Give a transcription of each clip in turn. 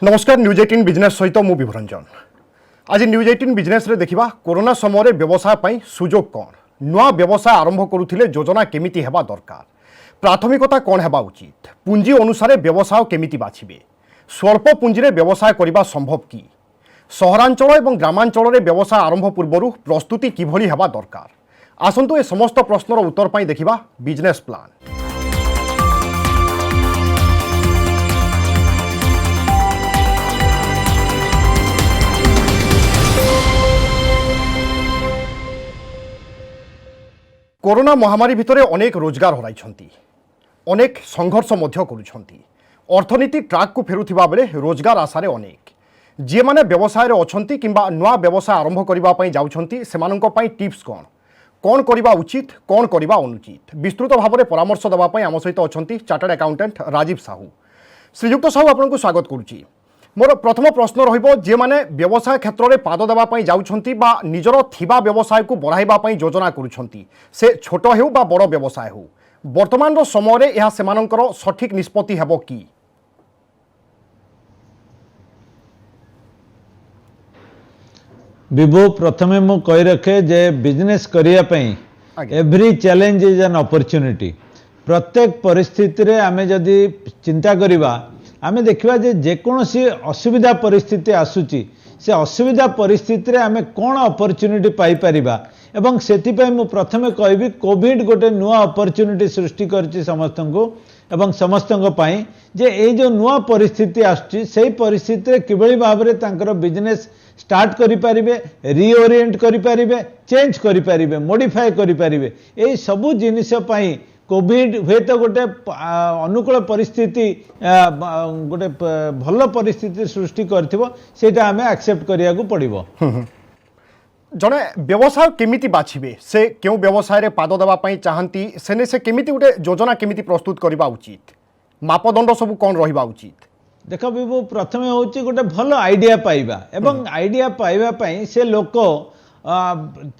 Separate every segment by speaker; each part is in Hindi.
Speaker 1: नमस्कार न्यूज 18 बिजनेस सहित मु विभरंजन। आज न्यूज 18 बिजनेस रे देखिबा कोरोना समय व्यवसाय पई सुजोग कौन, नुआ व्यवसाय आरंभ करुथिले योजना केमिति हेबा दरकार, प्राथमिकता कौन हेबा उचित, पुंजी अनुसार व्यवसाय केमिति बाछिबे, स्वल्प पुंजी रे व्यवसाय करिबा संभव की, सहरांचल एवं ग्रामांचल रे व्यवसाय आरंभ पूर्वरु प्रस्तुति किभली हेबा दरकार। आसंतु ए समस्त प्रश्नर उत्तर पई देखिबा बिजनेस प्लान। कोरोना महामारी भितर अनेक रोजगार हराई, अनेक संघर्ष मध्य करुछंती। अर्थनीति ट्राक को फेरुथिबा बेले रोजगार आशारे अनेक जे माने व्यवसाय अछंती किंबा नुआ व्यवसाय आरंभ करिबा पई जाउछंती सेमानंको पई टिप्स कौन, कौन करिबा उचित, कौन करिबा अनुचित, विस्तृत भाव में परामर्श देबा पई आम सहित अछंती चार्टर्ड अकाउंटेंट राजीव साहू। श्रीयुक्त साहू आपनको स्वागत करुची। मोर प्रथम प्रश्न रहिबो जे माने व्यवसाय क्षेत्र में पाद देबा पई जाउछंती बा निजर थिबा व्यवसाय को बढ़ाइबा पई योजना करुछंती, से छोट हेउ बा बड़ व्यवसाय हो, वर्तमान रो समय रे यह सेमानंकर सठिक निष्पत्ति हेबो की?
Speaker 2: विभु प्रथमे मु कहि रखे जे बिजनेस करिया पई every challenge is an opportunity. प्रत्येक परिस्थिति रे आमे जदि चिंता करिबा आमे देखिबा जे जेकोसी असुविधा परिस्थिति आसुची से असुविधा परिस्थिति रे आमे कोन अपॉर्चुनिटी पाई परिबा एवं सेति पई मु प्रथमे कहबी कोविड गोटे नुआ अपॉर्चुनिटी सृष्टि करची समस्तंको एवं समस्तंको पाई जे ए जो नुआ परिस्थिति आसुची सेही परिस्थिति रे किबळी भाबरे तांकर बिजनेस स्टार्ट करि पारिबे, रिओरिएंट करि पारिबे, चेंज करि पारिबे, मॉडिफाई करि पारिबे। ए सबु जिनिस पई कोविड हुए तो गोटे अनुकूल परिस्थिति गोटे भल परिस्थिति सृष्टि करथिबो, सेटा हमें एक्सेप्ट करिया को पड़िबो।
Speaker 1: जने व्यवसाय केमिति बाछिबे, से क्यों व्यवसाय रे पाद देबा पई चाहंती, सेने से केमिति गोटे योजना केमिति प्रस्तुत करिबा उचित, मापदंड सब कोन रहिबा उचित?
Speaker 2: देख विभु प्रथमे होची गोटे भल आइडिया पाइबा एवं आइडिया पाइबा पई से लोक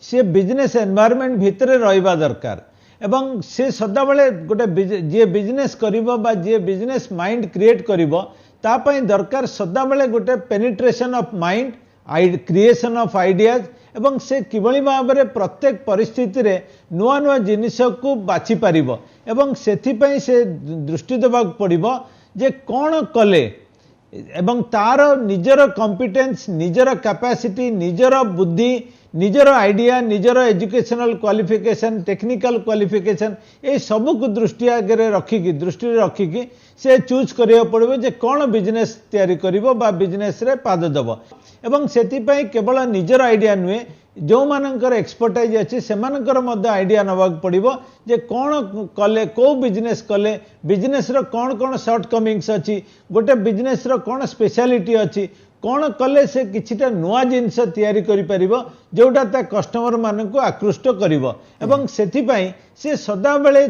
Speaker 2: से बिजनेस एनवायरनमेंट भितरे रहिबा दरकार एवं से सदा बेले गोटे जे बिजनेस करिबो बा जे बिजनेस माइंड क्रिएट करिबो ता पई दरकार सदा बेले गोटे penetration of mind, creation of ideas एवं से किभली भाबरे प्रत्येक परिस्थिति रे नुआ नुआ जिनिस को बाछि पारिबो एवं सेथि पई से दृष्टि देबा पड़िबो जे कौन कले एवं तार निजर कॉम्पिटेंस, निजर कैपेसिटी, निजर बुद्धि, निजर आइडिया, निजर एजुकेशनल क्वालिफिकेशन, टेक्निकल क्वालिफिकेशन ए सबू को दृष्टि आगे रखिकी से चूज करिया पड़िबो जे कौन बिजनेस तैयारी करिवो बा बिजनेस रे पाद दबो एवं सेति पई केवल निजर आइडिया नुए जो मानकर एक्सपर्टाइज अच्छी से आइडिया नवाक पड़िबो जे कौन कले को बिजनेस कले बिजनेस रो कौन कौन शॉर्ट कमिंग्स अच्छी, गोटे बिजनेस रो कौन स्पेशलिटी अच्छी, कौन कले से किछिटा नुआ जिनस तैयारी करि परिबो जोटा ता कस्टमर मानन को आकृष्ट करिवो एवं सेति पई से सदा बेले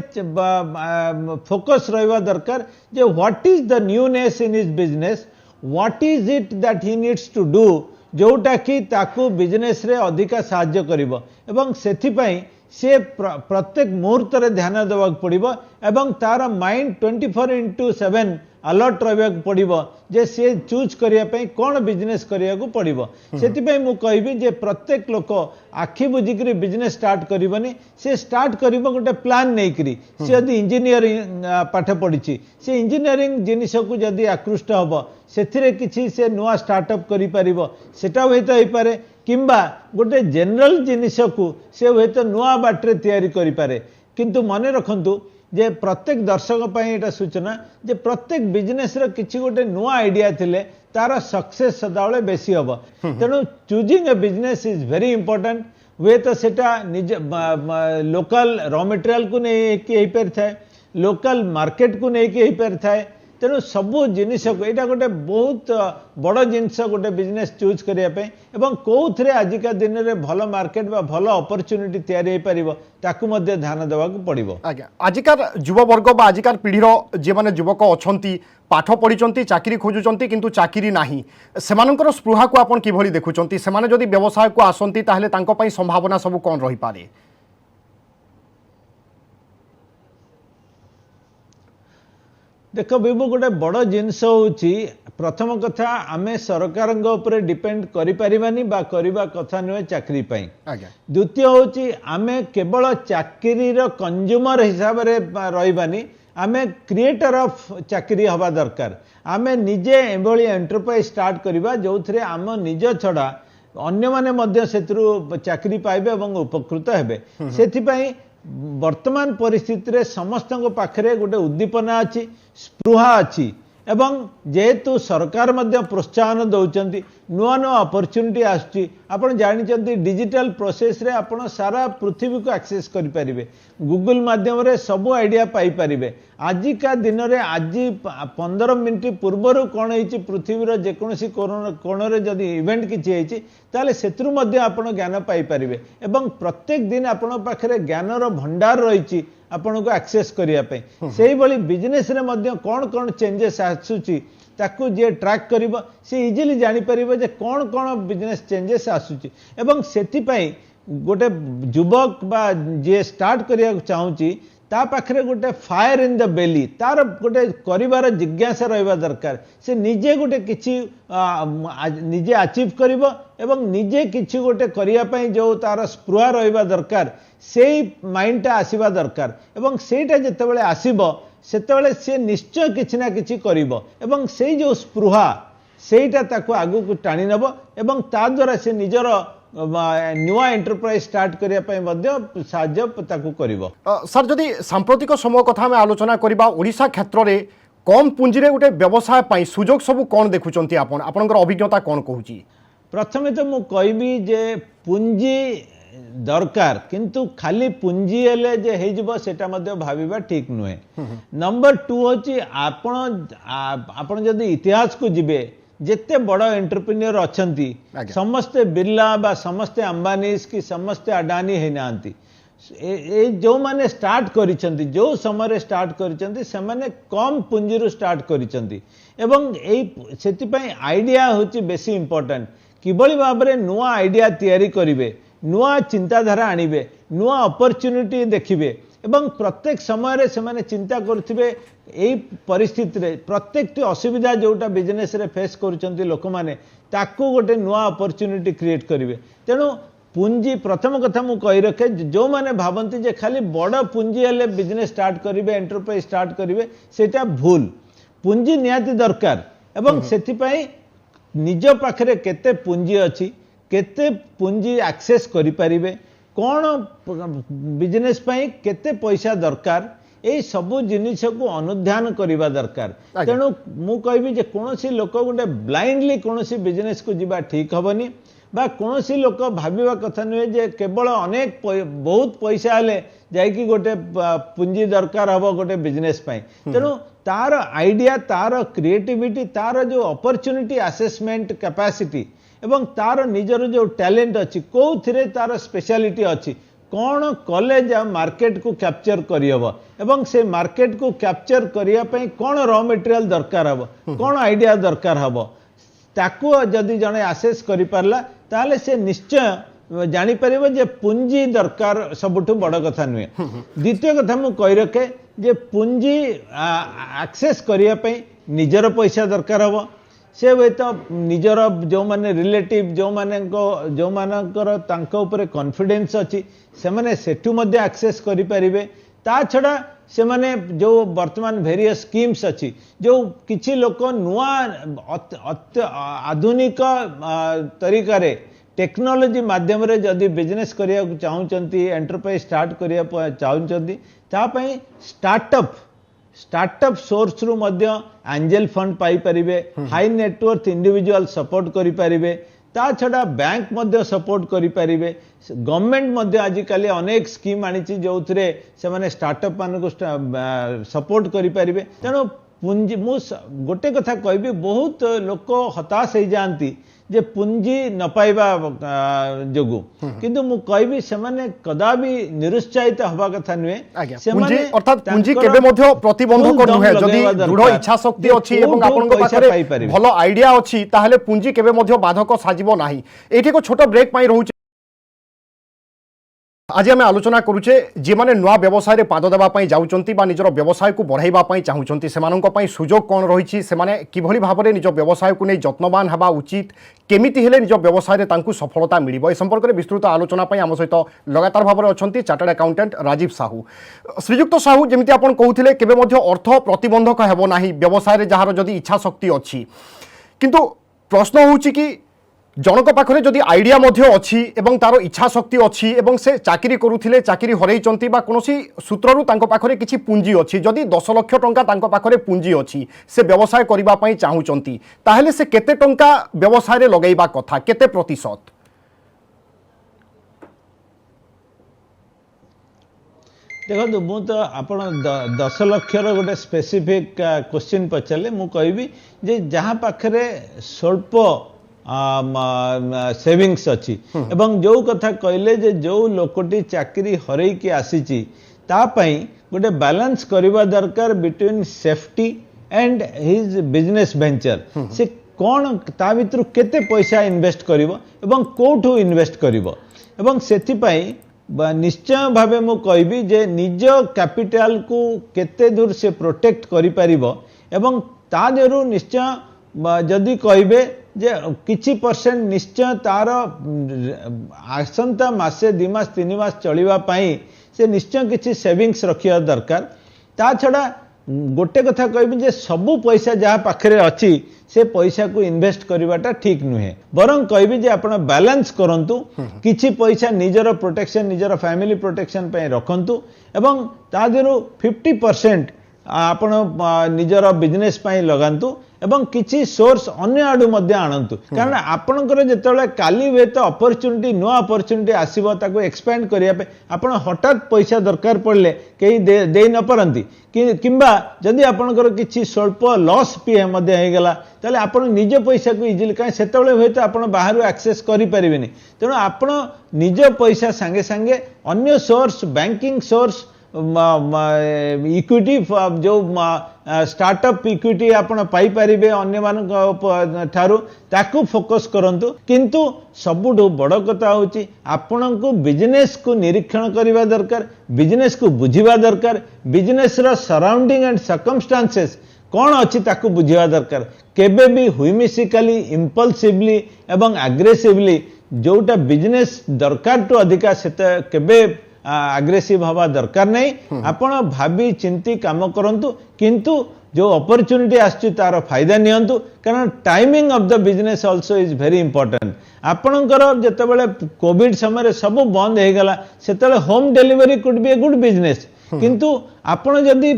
Speaker 2: फोकस रहिबा दरकार जे what is the newness in his business, what is it that he needs to do जोटा कि ताकू बिजनेस रे अधिका साहाय्य करिवो एवं सेति पई से प्रत्येक मुहूर्त रे ध्यान देवा पड़िबो एवं तार माइंड 24/7 अलर्ट रहिबा पड़िबो जे से चूज करिया पई कोन बिजनेस करिया को पड़िबो। सेति पई मु कहबी जे प्रत्येक लोक आखि बुझिकरी बिजनेस स्टार्ट करिबनी, से स्टार्ट करिबो गोटे प्लान नै करी। से यदि इंजीनियरिंग पाठ पढ़ी से इंजीनियरिंग जिनिस को जदि आकृष्ट हबो सेथिरे किछि से नुआ स्टार्टअप करि परिबो सेटा होइतो होई पारे किंबा गोटे जनरल जिनिस को से होइतो नुआ बाटरे तैयारी करि पारे। किंतु मने रखंतु जे प्रत्येक दर्शक पई एटा सूचना जे प्रत्येक बिजनेस रो किछि गोटे नुआ आइडिया थिले तार सक्सेस सदाळे बेसी हबो। तेनु choosing a business is very important. वे तो सेटा निज लोकल रॉ मटेरियल को नै कि हेई पर थाए, लोकल मार्केट को नै कि हेई पर थाए। तेणु सबू जिनिस को यहाँ गोटे बहुत बड़ जिनस गोटे बिजनेस चूज करने एवं कौन आजिका दिन में भल मार्केट बा भल अपॉर्चुनिटी तैयारी हो पारिबो ताकू मध्य ध्यान देवा पड़िबो।
Speaker 1: आज्ञा आजिकार युववर्ग बा आजिकार पीढ़ीर जे माने युवक अछंती पाठ पढ़ी चाकरी खोजुचंती किंतु चाकरी नाही सेमानकर स्पृहा को आपण किभली देखुचंती, सेमाने जदि व्यवसाय को आसंती ताहले तांको पई संभावना सब कोन रही पारे?
Speaker 2: देख विभु गोटे बड़ जिनस हूँ प्रथम कथा आमे सरकार डिपेंड करिपारिबानी बा करिबा कथा नुहे चाकरी पाई।
Speaker 1: आज्ञा
Speaker 2: द्वितीय होची आमे केवल चाकरी रो कंज्यूमर हिसाब रे रहिबानी, आमे क्रिएटर ऑफ चाकरी हवा दरकार। आमे निजे एभली एंटरप्राइज स्टार्ट करिबा जोथरे आम निज छड़ा अन्य माने मध्य सेतरु चाकरी पाइबे एवं उपकृत हेबे। सेथिपाई वर्तमान परिस्थिति रे समस्त पाखरे गोटे उद्दीपना अच्छी, स्पृहा अच्छी एवं जेहेतु सरकार मध्य प्रोत्साहन दौरान नुआ नुआ अपॉर्चुनिटी आसुची। आपण जानिचंती डिजिटल प्रोसेस रे आपण सारा पृथ्वी को एक्सेस करि परिबे, गूगल माध्यम रे सब आइडिया पाई परिबे। आजिका दिन रे आज 15 मिनिट पूर्वर कौन होइची पृथ्वीर जेकोसी कोण रे जदि इवेंट किछि होइची ताले सेतरु मध्य आपण ज्ञान पाई परिबे एवं प्रत्येक दिन आपण पाखरे ज्ञानर भंडार रहिची आपण को एक्सेस करिया पे। सेही बली बिजनेस रे मध्य कौन कौन चेंजेस आसुची ताकू जे ट्रैक करिबो से इजीली जानि परिबो जे कौन कौन बिजनेस चेंजेस आसुची एवं सेति पई गोटे युवक बा जे स्टार्ट करिया चाहूची ता पाखरे गोटे फायर इन द बेली, तार गोटे करिवार जिज्ञासा रहिबा दरकार। से निजे गोटे किछि निजे अचीव करिबो एवं निजे किछि गोटे करिया पई जो तार स्पृहा रहिबा दरकार, सेई माइंडटा आसीबा दरकार एवं सेटा जेतेबेले आसीबो सेतेबेले से निश्चय किछि ना किछि करिबो एवं सेई जो स्पृहा सेटा ताको आगु को टाणी नबो एवं ता द्वारा से निजर नुआ एंटरप्राइज स्टार्ट करिया पई मध्य साहाय्य ताकू करिवो।
Speaker 1: सर जदि सांप्रतिक समय कथा आम आलोचना करबा ओडिशा क्षेत्र रे कम पुंजी रे गोटे व्यवसाय पई सुजोग सब कोन देखुचंती आपण आपनकर अभिज्ञता कोन कहूची?
Speaker 2: प्रथमे तो मु कहबी जे पुंजी दरकार किंतु खाली पुंजी हेले जे हे जिवो सेटा मध्य भाबिबा ठीक नुहे। नंबर 2 होची आपण जदि इतिहास को जिबे जेते बड़ एंटरप्रेन्योर अछंती समस्ते बिरला बा समस्ते अंबानीज की समस्ते अडानी है नांती। ए जो माने स्टार्ट करिसंती जो समय स्टार्ट करिसंती से माने कम पुंजी रो स्टार्ट करिसंती एवं एई सेति पई आइडिया होची बेसी इंपोर्टेंट। किबळी भाबरे नुआ आइडिया तयारी करिवे, नुआ चिंताधारा आनिबे, नुआ अपॉर्चुनिटी देखिबे एवं प्रत्येक समय से माने चिंता करथिबे एई परिस्थिति रे प्रत्येक असुविधा जोटा बिजनेस रे फेस करूचंती लोक माने ताकू गोटे नुआ अपॉर्चुनिटी क्रिएट करिवे। तेणु पुंजी प्रथम कथा मु कहि रखे जो माने भाबंती जे खाली बड़ पुंजी हेले बिजनेस स्टार्ट करिवे एंटरप्राइज स्टार्ट करिवे सेटा भूल। पुंजी नियाती दरकार एवं सेति पई निज पाखरे केते पुंजी अछि, केते पुंजी एक्सेस करि परिबे, कौन बिजनेस पाई केते पैसा दरकार, ए सबु जिनिस को अनुध्यान करिबा दरकार। तेणु मु कहबी जे कोनोसी लोक गोटे ब्लाइंडली कोनोसी बिजनेस को जिबा ठीक हबनी बा कोनोसी लोक भाबिबा कथा नुहे जे केवल अनेक बहुत पैसा हेले जाइकी गोटे पुंजी दरकार हबो गोटे बिजनेस पाई। तेणु तार आइडिया, तार क्रिएटिविटी, तार जो अपॉर्चुनिटी असेसमेंट कैपेसिटी एवं तार निजर जो टैलेंट अच्छी कौथिरे तार स्पेशलिटी अच्छी कौन कॉलेज मार्केट को कैप्चर करियबो एवं से मार्केट को कैप्चर करिया पई कौन रॉ मटेरियल दरकार हबो, कौन आइडिया दरकार हबो ताकू जदि जने आसेस करि पारला ताले से निश्चय जानि परिबो जे पुंजी दरकार सबुठु बड़ कथा नुहे। द्वितीय कथा मु कहि रखे जे पुंजी एक्सेस करिया पई निजर पैसा दरकार हबो। से वे तो निजर जो माने रिलेटिव जो मानकर तांको ऊपर कॉन्फिडेंस अच्छी से माने सेठू मध्य एक्सेस करि परिबे। ता छड़ा से माने जो वर्तमान वेरियस स्कीम्स अच्छी जो किछि लोक नुआ आधुनिक तरीका रे टेक्नोलॉजी माध्यम रे जदि बिजनेस करिया चाहूचंती एंटरप्राइज स्टार्ट करिया चाहूचंती ता पई स्टार्टअप सोर्स रु मध्य एंजल फंड पाई परिबे, हाई नेटवर्थ इंडिविजुअल सपोर्ट करि परिबे, ता छड़ा बैंक मध्य सपोर्ट करि परिबे। गवर्नमेंट मध्य आजिकल अनेक स्कीम आनिछि जोथरे से माने स्टार्टअप मान को सपोर्ट करि परिबे। तेणु पुंजी मु गोटे कथा कहबी बहुत लोक हताश हो जाती जे पुंजी न पाइबा जोगु किंतु मु कहबी से माने कदा भी निरुत्साहित हवा कथा नुहे।
Speaker 1: से माने अर्थात पुंजी केबे मध्य प्रतिबंधक नुहे जदी दृढ़ इच्छा शक्ति अछि एवं आपन को पाखरे भलो आइडिया अछि ताहले पुंजी केबे मध्य बाधक साजिबो नाही। एठी को छोट ब्रेक पाई रहू। आज आम आलोचना करुचे जे माने नुआ व्यवसाय पाद देवाई जाऊँच निजर व्यवसाय को बढ़ाई चाहूँगी से सुजोग कौन रही से किभली भाव में निज व्यवसाय को नहीं जत्नवान हवा उचित केमिति हेले निज व्यवसाय सफलता मिल ए संपर्क में विस्तृत आलोचना आम सहित लगातार भाव में अच्छा चार्टर्ड अकाउंटेंट राजीव साहू। श्रीजुक्त साहू जमी आप कहते केवे अर्थ प्रतिबंधक हेब ना व्यवसाय जार जदि इच्छा शक्ति अच्छी किंतु प्रश्न होउछि कि जनक पाखरे जदि आइडिया अच्छी एवं तार इच्छा शक्ति अच्छी एवं से चाकरी करुथिले चाकरी हरैचंती बा कोनोसी सूत्ररु तांको पाखरे किछि पुंजी अच्छी जदि 10 लाख टंका तांको पाखरे पुंजी अच्छी से व्यवसाय करिबा पई चाहूचंती ताहेले से केते टंका व्यवसाय रे लगैबा कथा केते प्रतिशत?
Speaker 2: देखो मु तो आपण 10 लक्षर गोटे स्पेसिफिक क्वेश्चन पचारे मु कहबी जे जहाँ पाखरे स्वल्प सेविंग्स अच्छी एवं जो कथा कहले जे जो लोकटी चाकरी हरैकी आसीची तापाई गोटे बैलेंस करबा दरकार between safety and his business venture से कौन ता भितर केते पैसा इन्वेस्ट करिवो एवं कोठू इन्वेस्ट करिवो एवं सेथिपाई निश्चय भावे मु कहबी जे निज कैपिटल को केते दूर से प्रोटेक्ट करि परिबो एवं ता देरु निश्चय जदि कहबे जे किछि परसेंट निश्चय तार आसंता मासे 2 मास 3 मास चलिबा पाई से निश्चय किछि सेविंग्स रखिया दरकार। ता छड़ा गोटे कथा कहबी जे सबु पैसा जहाँ पाखरे अच्छी से पैसा को इन्वेस्ट करवाटा ठीक नुहे बरं कहबी जे आपण बैलेंस करंतु किछि पैसा निजर प्रोटेक्शन निजर फैमिली प्रोटेक्शन पे रखंतु एवं ता देरु 50% आपण निजर बिजनेस पाई लगांतु एवं किछि सोर्स अन्य आडू मध्य आणंतु कारण आपणकर जेतेबेले काली हुए तो अपॉर्चुनिटी नुआ अपॉर्चुनिटी आसीबो ताको एक्सपैंड करिया पे आपण हठात पैसा दरकार पड़ले कहीं दे न पारंती किंबा जदि आपणकर किछि स्वल्प लॉस पी मध्य हे गेला ताले आपण निज पैसा को इजिली काई सेतेबेले हुए तो आपण बाहरु एक्सेस करि परिबेनी तेणु आपण निज पैसा संगे संगे अन्य सोर्स बैंकिंग सोर्स इक्विटी जो स्टार्टअप इक्विटी आपण पाई परिबे अन्य मान ठारू ताकू फोकस करंतु किंतु सबुठु बड़ कथा होची आपण को बिजनेस को निरीक्षण करबा दरकार बिजनेस को बुझिबा दरकार बिजनेस रो सराउंडिंग एंड सर्कमस्टांसेस कौन अच्छी ताकू बुझिबा दरकार केबे भी हुइमिसिकली इंपल्सिवली एवं एग्रेसिवली जोटा बिजनेस दरकार टू अधिका सेते केबे आग्रेसिव हवा दरकार नहीं आपण भाभी चिंती काम करंतु किंतु जो अपॉर्चुनिटी आछि तार फायदा नियंतु कारण timing of the business also is very important आपणकर जेतेबेले कोविड समय सब बंद हो गला सेतेबेले home delivery could be a good business किंतु आपण जदि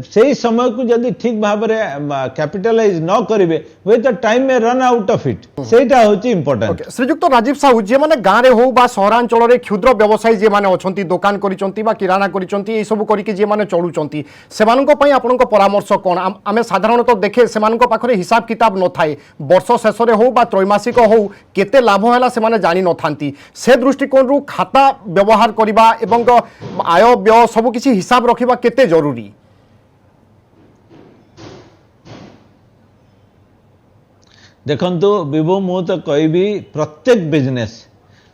Speaker 2: सही समय को जदि ठीक भाव में कैपिटलाइज न करेंगे वे तो टाइम में रन आउट ऑफ इट सेटा होची इंपोर्टेंट।
Speaker 1: श्रीजुक्त राजीव साहू जे माने गाँ रे हो बा सहरांचल रे क्षुद्र व्यवसायी जे माने अछंती दुकान करिसंती बा किराना करिसंती ए सब करिके जे माने चलुचंती सेमानक पई आपनक परामर्श कोन आमे साधारणतः देखे सेमानक पाखरे हिसाब किताब न थाए वर्ष शेष रे हो बा त्रैमासिक हो केते लाभ होला से माने जानि न थांती से दृष्टिकोण रु खाता व्यवहार करिबा एवं आय व्यय सब किछि हिसाब रखिबा केते जरूरी?
Speaker 2: देखंतु विभु मु तो कहबी प्रत्येक बिजनेस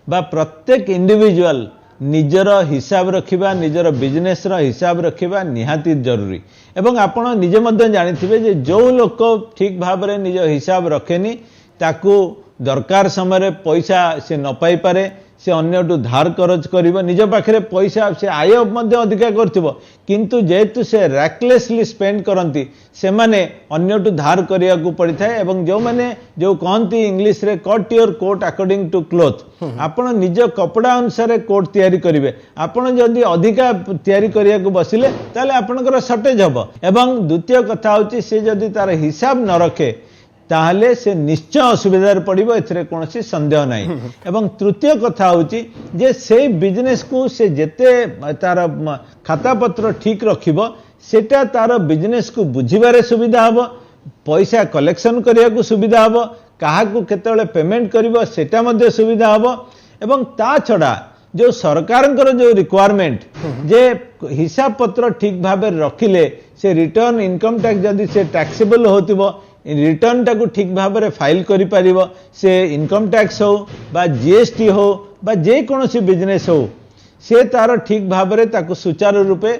Speaker 2: बा प्रत्येक इंडिविजुअल निजर हिसाब रखिबा निजर बिजनेस रो हिसाब रखिबा निहाती जरूरी एवं आपण निजे मध्य जानिथिबे जे जो लोक ठीक भाव में निज हिसाब रखेनी ताकू दरकार समय पैसा से न पाई पारे से अन्यटू धार करज करिवो निज पाखरे पैसा से आय मध्य अधिका करथिबो किंतु जेतु से रैकलेसली स्पेंड करंती से माने अन्यटू धार करिया को पड़ी थाए एवं जो माने जो कहंती इंग्लिश रे cut your coat according to cloth आपण निज कपड़ा अनुसार कोट तयारी करिवे आपण जदी अधिका तयारी करिया को बसिले ताले आपनकर शॉर्टेज हबो एवं द्वितीय कथा होची से जदी तार हिसाब न रखे ताहले से निश्चय असुविधार पड़िबो एथरे कोनोसी संदेह नहीं एवं तृतीय कथा होची जे से बिजनेस को से जेते तार खाता पत्र ठीक रखिबो सेटा तार बिजनेस को बुझिबारे सुविधा हबो पैसा कलेक्शन करिया को सुविधा हबो काहा को केतेले पेमेंट करिवो सेटा मध्ये सुविधा हबो एवं ता छडा जो सरकारଙ୍କର जो रिक्वायरमेंट जे हिसाब पत्र ठीक भाव रखिले से रिटर्न इनकम टैक्स जदि से टैक्सेबल होतिबो रिटर्न टाकू ठीक भाव में फाइल करि परिबो से इनकम टैक्स हो बा जीएसटी हो बा जे कोनोसी बिजनेस हो से तार ठीक भाव में ताको सुचारू रूपे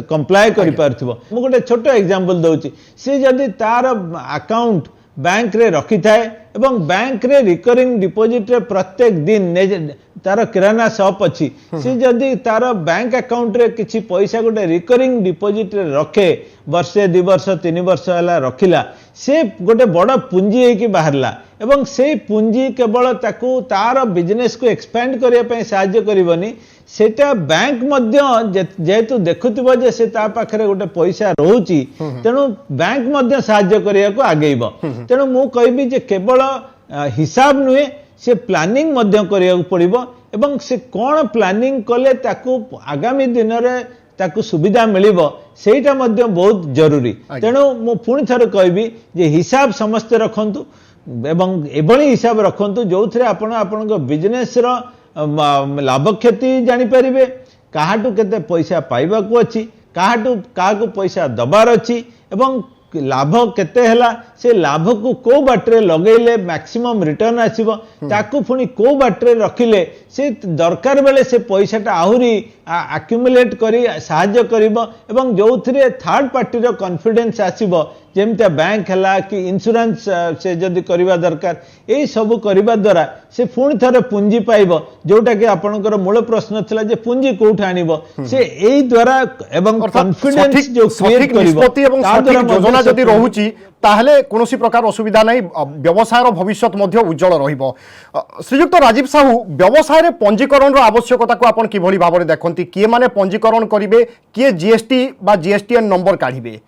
Speaker 2: कंप्लाय करि पारथिबो मु गोटे छोट एग्जांपल दउची से जदी तार अकाउंट बैंक रे रखि थाए एवं बैंक रे रिकरिंग डिपॉजिट रे प्रत्येक दिन तार किराना शॉप अच्छी सी जदि तार बैंक अकाउंट रे किछि पैसा गोटे रिकरिंग डिपॉजिट रे रखे वर्षे 2 वर्ष 3 वर्ष हला रखिला से गोटे बड़ पुंजी होइकी बाहरला एवं से पुंजी केवल ताकू तार बिजनेस को एक्सपैंड करिया पय सहाय्य करिवनी सेटा बैंक मध्य जेतु देखुथिबो जे से ता पाखरे गोटे पैसा रहउची तेनु बैंक मध्य सहाय्य करिया को आगेइबो तेनु मु कहबी जे केवल हिसाब नुहे से प्लानिंग मध्य करिया को पड़िबो एवं से कोन प्लानिंग कले ताकू आगामी दिन रे ताकू सुविधा मिलिबो सेटा मध्य बहुत जरूरी तेनु मु पुणी थरे कहबी जे हिसाब समस्त रखंतु एवं एभली हिसाब रखंतु जो थरे आपण आपन बिजनेस रो लाभ क्षति जानी परिबे काहाटू केते पैसा पाइबा को अछि काहाटू काहाको पैसा दबार अछि एवं लाभ केते हला से लाभ को को बाटरे लगेले मैक्सिमम रिटर्न आसीबो ताकू फुनी को बाटरे रखिले से दरकार बेले से पैसाटा आहुरी एक्युमुलेट करी सहाय्य करिबो एवं जोथिरे थर्ड पार्टी रो कॉन्फिडेंस आसीबो जेमता बैंक हला कि इंश्योरेंस से जदि करिबा दरकार एई सब करिबा द्वारा से पुणी थरे पुंजी पाइबो जोटा कि आपनकर मूल प्रश्न थिला जे पुंजी कोठ आनिबो से एई द्वारा एवं कॉन्फिडेंस जो क्रिएट करिबो
Speaker 1: एवं सटीक योजना जदि रहुची ताहले कोनोसी प्रकार असुविधा नहीं व्यवसायर भविष्यत मध्य उज्जवल रहिबो श्रीयुक्त राजीव साहू व्यवसाय रे पंजीकरण रो आवश्यकता को आपण किभली भाबरे देखंती किए माने पंजीकरण करिवे किए जीएसटी बा जीएसटीएन नंबर काढिबे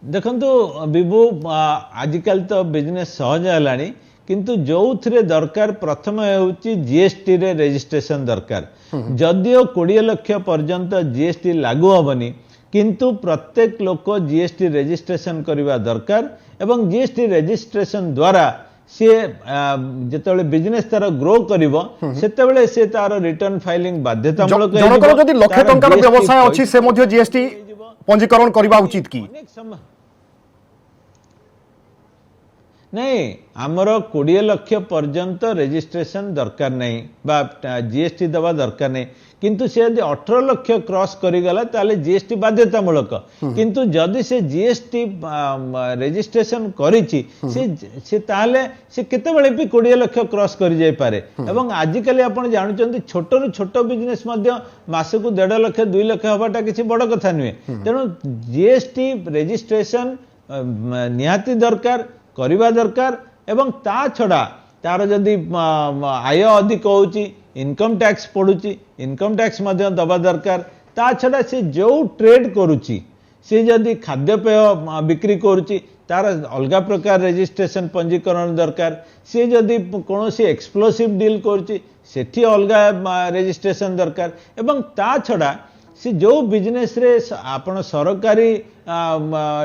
Speaker 2: देखंतु विभु आजिकल तो बिजनेस सहज हलानी किंतु जो थरे दरकार प्रथम होउची जीएसटी रे रजिस्ट्रेशन दरकार जदियो 20 लाख पर्यंत जीएसटी लागू होबनी किंतु प्रत्येक लोक जीएसटी रजिस्ट्रेशन करबा दरकार एवं जीएसटी रजिस्ट्रेशन द्वारा से जेतेबेले बिजनेस तार ग्रो करिवो सेतेबेले से तार रिटर्न फाइलिंग बाध्यतामूलक
Speaker 1: जनकर जदि लाख टंकार व्यवसाय अछि से मध्य जीएसटी पंजीकरण करबा उचित की
Speaker 2: नहीं आमर 20 लाख पर्यंत रजिस्ट्रेशन दरकार नहीं बा जीएसटी दबा दरकार नहीं किंतु से यदि 18 लाख क्रॉस करिगला ताले जीएसटी बाध्यतामूलक किंतु जदि से जीएसटी रजिस्ट्रेशन करिछि से ताले से केते बेले भी 20 लाख क्रॉस करि जाय पारे एवं आजिकली आपण जानुचंती छोट रु छोट बिजनेस मध्य मासकु 1.5 लाख 2 लाख हबाटा किछि बड़ कथा नुहे तेणु जीएसटी रजिस्ट्रेशन निहाती दरकार करिबा दरकार एवं ता छड़ा तार जदि आय अधिक होउची इनकम टैक्स पड़ुची इनकम टैक्स मध्य दबा दरकार ता छड़ा से जो ट्रेड करुची से जदि खाद्यपेय बिक्री करुची तार अलगा प्रकार रजिस्ट्रेशन पंजीकरण दरकार से जदि कोनोसी एक्सप्लोसिव डील करुची सेठी अलगा रजिस्ट्रेशन दरकार एवं ता छड़ा से जो बिजनेस रे आपण सरकारी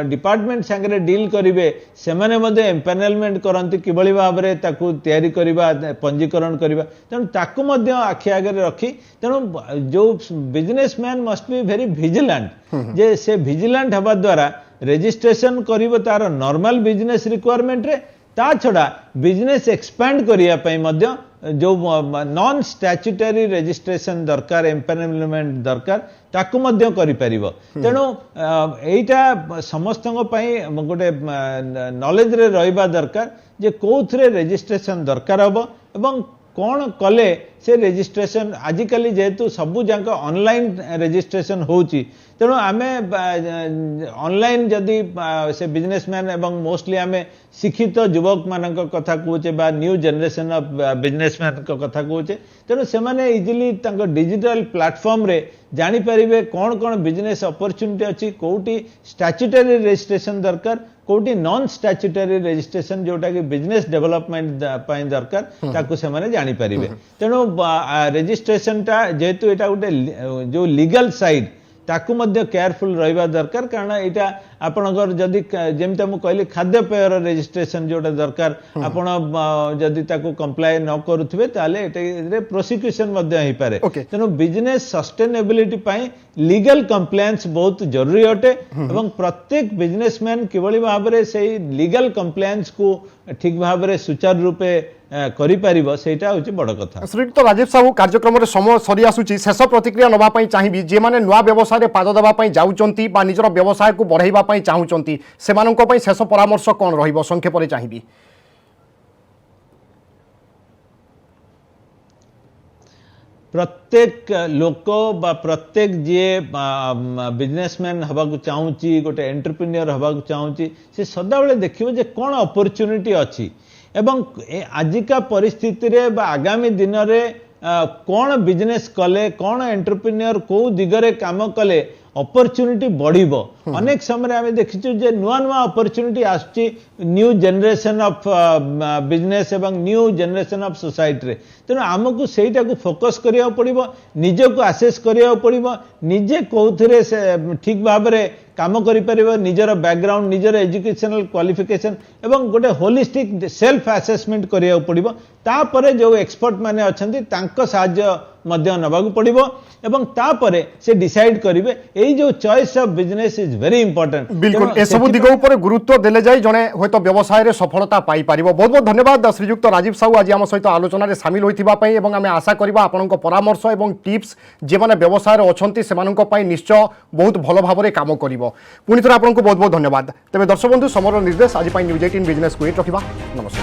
Speaker 2: डिपार्टमेंट संगे डील करिवे से माने मध्ये एम्पैनलमेंट करंती किबळी भाबरे ताकू तयारी करिबा पंजीकरण करिबा तेणु ताकू मध्ये आखि आगे रखी तेणु जो businessman must be very vigilant जे से विजिलेंट हबा द्वारा रजिस्ट्रेशन करिवो तार नॉर्मल बिजनेस रिक्वायरमेंट रे ता छड़ा बिजनेस एक्सपैंड करिया पई मध्ये जो नॉन स्टैट्यूटरी रजिस्ट्रेशन दरकार एम्पैनलमेंट दरकार ताकू मध्य करि परिबो तेणु एटा समस्त गोटे नॉलेज रे रहिबा दरकार जे कोथरे रजिस्ट्रेशन दरकार हबो एवं कौन कले से रजिस्ट्रेशन आजिकली जेहेतु सबू जाक ऑनलाइन रजिस्ट्रेशन होची तेणु आमे ऑनलाइन जदि से बिजनेसमैन एवं मोस्टली आमे शिक्षित युवक मान कथा कहूचे बा न्यू जनरेशन ऑफ बिजनेसमैन कथा कहूचे तेणु से माने इजिली डिजिटल प्लेटफॉर्म रे जानी परिबे कौन कौन बिजनेस अपॉर्चुनिटी अच्छी कोटी स्टैट्यूटरी रजिस्ट्रेशन दरकार कोटी नॉन स्टैट्यूटरी रजिस्ट्रेशन जोटा कि बिजनेस डेवलपमेंट पाई दरकार ताकू से माने जानी परिबे तेणु रजिस्ट्रेशन टा जेहेतु एटा गोटे जो लीगल साइड ताकू मध्य केयरफुल रहिबा दरकार कारण एटा आपनकर जदि जेमता मु कहली खाद्य पेयर रजिस्ट्रेशन जोटा दरकार आपण जदि ताकू कंप्लाई न करूथिबे ताले एटे प्रोसिक्यूशन मध्य हे पारे
Speaker 1: Okay.
Speaker 2: तेनु बिजनेस सस्टेनेबिलिटी पई लीगल कंप्लायंस बहुत जरूरी अटे एवं प्रत्येक बिजनेसमैन किभली भाबरे से लीगल कंप्लायंस को ठीक भाबरे सुचारू रूपे करि पारिबो सेटा होची बड़ कथा।
Speaker 1: श्रीयुक्त राजीव साहू कार्यक्रम रे समय सरी आसुची शेष प्रतिक्रिया नबा पई चाहिबी जे माने नुआ व्यवसाय रे पाद देबा पई जाउचंती बा निजर व्यवसाय को बढ़ाइबा पई चाहुचंती सेमानंको पई शेष परामर्श कोन रहिबो संक्षेप रे चाहिबी।
Speaker 2: प्रत्येक लोक बा प्रत्येक जे बिजनेसमैन हवा को चाहूची गोटे एंटरप्रेन्योर हवा को चाहूची से सदाबले देखिबो जे कोन अपॉर्चुनिटी अछि एवं आजिका परिस्थिति रे बा आगामी दिन रे कौन बिजनेस कले कौन एंटरप्रेन्योर को दिगरे काम कले अपॉर्चुनिटी बढ़िबो। अनेक समय आमे देखिछु जे नुआ नुआ अपॉर्चुनिटी आछि न्यू जनरेशन ऑफ बिजनेस एवं न्यू जनरेशन ऑफ सोसाइटी रे तेनु हमकु सेटा को फोकस करिया पड़िबो निजे को असेस करिया पड़िबो निजे कोथरे से ठीक भाबरे काम करि परिबो निजर बैकग्राउंड निजर एजुकेशनल क्वालिफिकेशन एवं गोटे होलिस्टिक सेल्फ असेसमेंट करिया पड़िबो तापरे जो एक्सपर्ट माने अछंती तांको सहाय्य मध्य नबागु पड़िबो एवं तापरे से डिसाइड करिवे एई जो choice of business is very important.
Speaker 1: बिल्कुल ए सब दिग ऊपर गुरुत्व देले जाय जने होय तो व्यवसाय रे सफलता पाई पारिबो। बहुत बहुत धन्यवाद श्रीयुक्त राजीव साहू आज हम सहित आलोचना रे शामिल होइथिबा पई एवं आमे आशा करबा आपनक परामर्श एवं टिप्स जे माने व्यवसाय रे अछंती सेमानक पई निश्चय बहुत भलो भाबरे काम करिवो। पुनि थोर आपनक बहुत बहुत धन्यवाद। तबे दर्शक बंधु समर निर्देश आज पई न्यूज 18 बिजनेस को रखिबा। नमस्कार।